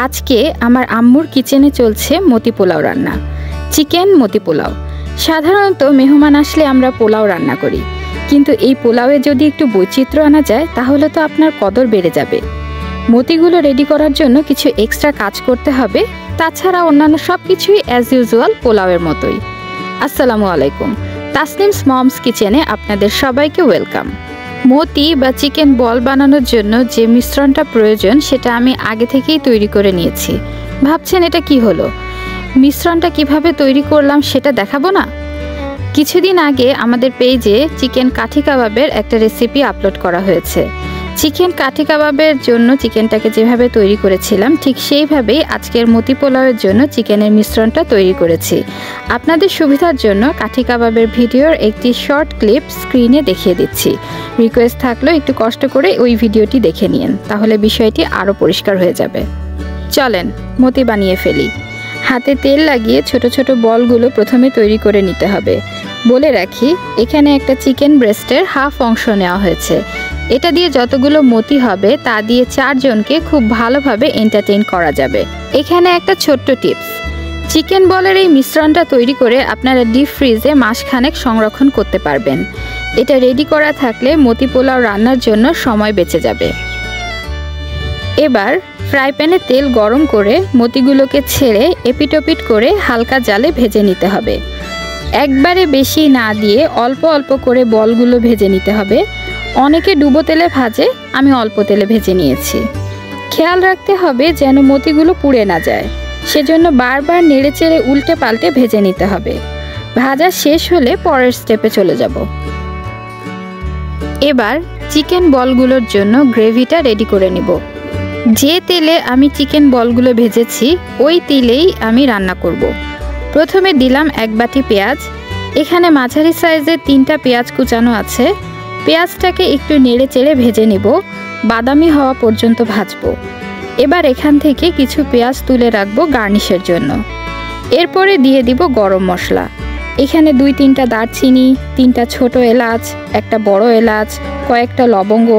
আজকে আমার আম্মুর কিচেনে চলছে মতি পোলাও রান্না। চিকেন মতি পোলাও। সাধারণত মেহমান আসলে আমরা পোলাও রান্না করি, কিন্তু এই পোলাওয়ে যদি একটু বৈচিত্র্য আনা যায় তাহলে তো আপনার কদর বেড়ে যাবে। মতিগুলো রেডি করার জন্য কিছু এক্সট্রা কাজ করতে হবে, তাছাড়া অন্যান্য সব কিছুই অ্যাজ ইউজুয়াল পোলাওয়ের মতোই। আসসালামু আলাইকুম, তাসনিমস মমস কিচেনে আপনাদের সবাইকে ওয়েলকাম। মতি বা চিকেন বল বানানোর জন্য যে মিশ্রণটা প্রয়োজন সেটা আমি আগে থেকেই তৈরি করে নিয়েছি। ভাবছেন এটা কি হলো, মিশ্রণটা কিভাবে তৈরি করলাম সেটা দেখাবো না? কিছুদিন আগে আমাদের পেজে চিকেন কাঠি কাবাবের একটা রেসিপি আপলোড করা হয়েছে। চিকেন কাঠি কাবাবের জন্য চিকেনটাকে যেভাবে তৈরি করেছিলাম ঠিক সেইভাবেই আজকের মতি পোলাওয়ের জন্য চিকেনের মিশ্রণটা তৈরি করেছি। আপনাদের সুবিধার জন্য কাঠি কাবাবের ভিডিওর একটি শর্ট ক্লিপ স্ক্রিনে দেখিয়ে দিচ্ছি। রিকোয়েস্ট থাকলো একটু কষ্ট করে ওই ভিডিওটি দেখে নিন, তাহলে বিষয়টি আরও পরিষ্কার হয়ে যাবে। চলেন মতি বানিয়ে ফেলি। হাতে তেল লাগিয়ে ছোট ছোট বলগুলো প্রথমে তৈরি করে নিতে হবে। বলে রাখি, এখানে একটা চিকেন ব্রেস্টের হাফ অংশ নেওয়া হয়েছে। এটা দিয়ে যতগুলো মতি হবে তা দিয়ে 4 জনকে খুব ভালোভাবে এন্টারটেইন করা যাবে। এখানে একটা ছোট্ট টিপস, চিকেন বলের এই মিশ্রণটা তৈরি করে আপনারা ডিপ ফ্রিজে মাসখানেক সংরক্ষণ করতে পারবেন। এটা রেডি করা থাকলে মতি পোলাও রান্নার জন্য সময় বেঁচে যাবে। এবার ফ্রাই প্যানে তেল গরম করে মতিগুলোকে ছেড়ে এপিটোপিট করে হালকা জালে ভেজে নিতে হবে। একবারে বেশি না দিয়ে অল্প অল্প করে বলগুলো ভেজে নিতে হবে। অনেকে ডুবো তেলে ভাজে, আমি অল্প তেলে ভেজে নিয়েছি। খেয়াল রাখতে হবে যেন মতিগুলো পুড়ে না যায়, সেজন্য বারবার নেড়েচেড়ে উল্টে পাল্টে ভেজে নিতে হবে। ভাজা শেষ হলে পরের স্টেপে চলে যাব। এবার চিকেন বলগুলোর জন্য গ্রেভিটা রেডি করে নিব। যে তেলে আমি চিকেন বলগুলো ভেজেছি ওই তেলেই আমি রান্না করব। প্রথমে দিলাম 1 বাটি পেঁয়াজ। এখানে মাঝারি সাইজের 3টা পেঁয়াজ কুচানো আছে। পেঁয়াজটাকে একটু নেড়ে চেড়ে ভেজে নিব, বাদামি হওয়া পর্যন্ত ভাজবো। এবার এখান থেকে কিছু পেঁয়াজ তুলে রাখবো গার্নিশের জন্য। এরপরে দিয়ে দিব গরম মশলা। এখানে 2-3টা দারচিনি, 3টা ছোট এলাচ, একটা বড় এলাচ, কয়েকটা লবঙ্গ,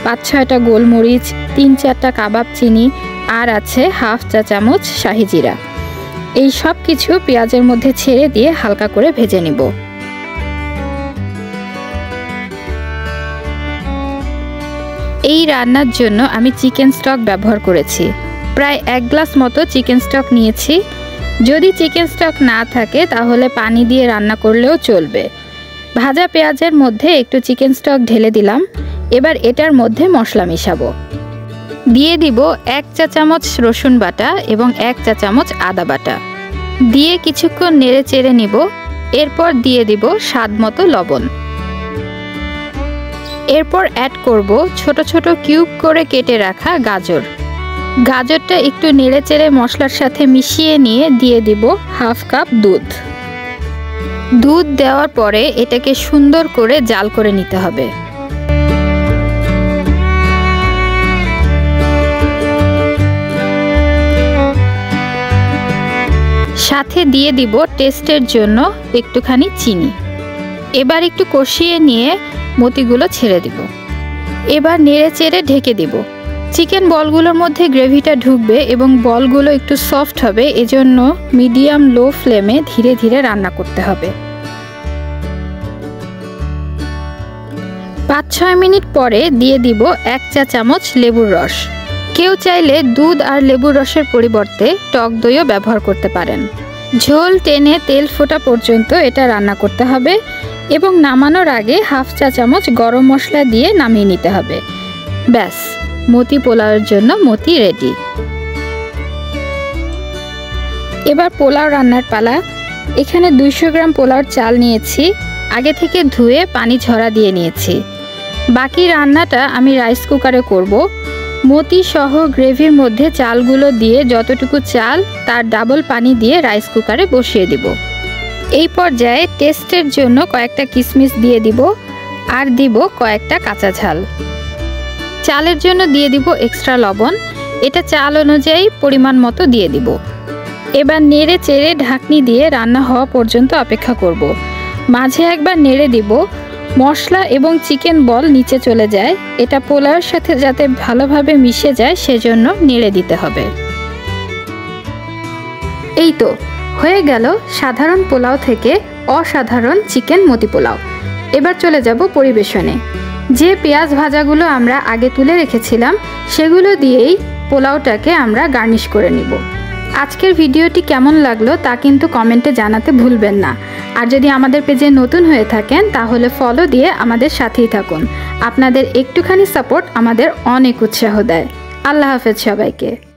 5-6টা গোলমরিচ, 3-4টা কাবাব চিনি, আর আছে হাফ চা চামচ শাহি জিরা। এই সব কিছু পেঁয়াজের মধ্যে ছেড়ে দিয়ে হালকা করে ভেজে নিব। এই রান্নার জন্য আমি চিকেন স্টক ব্যবহার করেছি। প্রায় 1 গ্লাস মতো চিকেন স্টক নিয়েছি। যদি চিকেন স্টক না থাকে তাহলে পানি দিয়ে রান্না করলেও চলবে। ভাজা পেঁয়াজের মধ্যে একটু চিকেন স্টক ঢেলে দিলাম। এবার এটার মধ্যে মশলা মিশাবো। দিয়ে দিব 1 চা চামচ রসুন বাটা এবং 1 চা চামচ আদা বাটা। দিয়ে কিছুক্ষণ নেড়ে চেড়ে নিব। এরপর দিয়ে দিব স্বাদ মতো লবণ। এরপর অ্যাড করব ছোট ছোট কিউব করে কেটে রাখা গাজর। গাজরটা একটু নেড়ে চেড়ে মশলার সাথে মিশিয়ে নিয়ে দিয়ে দিব হাফ কাপ দুধ। দুধ দেওয়ার পরে এটাকে সুন্দর করে জাল করে নিতে হবে। সাথে দিয়ে দিব টেস্টের জন্য একটুখানি চিনি। এবার একটু কষিয়ে নিয়ে মতিগুলো ছেড়ে দিব। এবার নেড়ে চেড়ে ঢেকে দিব। চিকেন বলগুলোর মধ্যে গ্রেভিটা ঢুকবে এবং বলগুলো একটু সফট হবে, এজন্য মিডিয়াম লো ফ্লেমে ধীরে ধীরে রান্না করতে হবে। 5-6 মিনিট পরে দিয়ে দিব 1 চা চামচ লেবুর রস। কেউ চাইলে দুধ আর লেবুর রসের পরিবর্তে টক দইও ব্যবহার করতে পারেন। ঝোল টেনে তেল ফোটা পর্যন্ত এটা রান্না করতে হবে এবং নামানোর আগে হাফ চা চামচ গরম মশলা দিয়ে নামিয়ে নিতে হবে। ব্যাস, মতি পোলাওয়ের জন্য মতি রেডি। এবার পোলাও রান্নার পালা। এখানে 200 গ্রাম পোলাওর চাল নিয়েছি। আগে থেকে ধুয়ে পানি ঝরা দিয়ে নিয়েছি। বাকি রান্নাটা আমি রাইস কুকারে করব। মতি সহ গ্রেভির মধ্যে চালগুলো দিয়ে যতটুকু চাল তার ডাবল পানি দিয়ে রাইস কুকারে বসিয়ে দিব। এই পর্যায়ে টেস্টের জন্য কয়েকটা কিশমিশ দিয়ে দিব আর দিব কয়েকটা কাঁচা ঝাল। চালের জন্য দিয়ে দিব এক্সট্রা লবণ। এটা চাল অনুযায়ী পরিমাণ মতো দিয়ে দিব। এবার নেড়ে চেড়ে ঢাকনি দিয়ে রান্না হওয়া পর্যন্ত অপেক্ষা করব। মাঝে একবার নেড়ে দিব। মশলা এবং চিকেন বল নিচে চলে যায়, এটা পোলাওয়ের সাথে যাতে ভালোভাবে মিশে যায় সেজন্য নেড়ে দিতে হবে। এই তো হয়ে গেল সাধারণ পোলাও থেকে অসাধারণ চিকেন মতি পোলাও। এবার চলে যাব পরিবেশনে। যে পেঁয়াজ ভাজাগুলো আমরা আগে তুলে রেখেছিলাম সেগুলো দিয়েই পোলাওটাকে আমরা গার্নিশ করে নিব। আজকের ভিডিওটি কেমন লাগলো তা কিন্তু কমেন্টে জানাতে ভুলবেন না। আর যদি আমাদের পেজে নতুন হয়ে থাকেন তাহলে ফলো দিয়ে আমাদের সাথেই থাকুন। আপনাদের একটুখানি সাপোর্ট আমাদের অনেক উৎসাহ দেয়। আল্লাহ হাফেজ সবাইকে।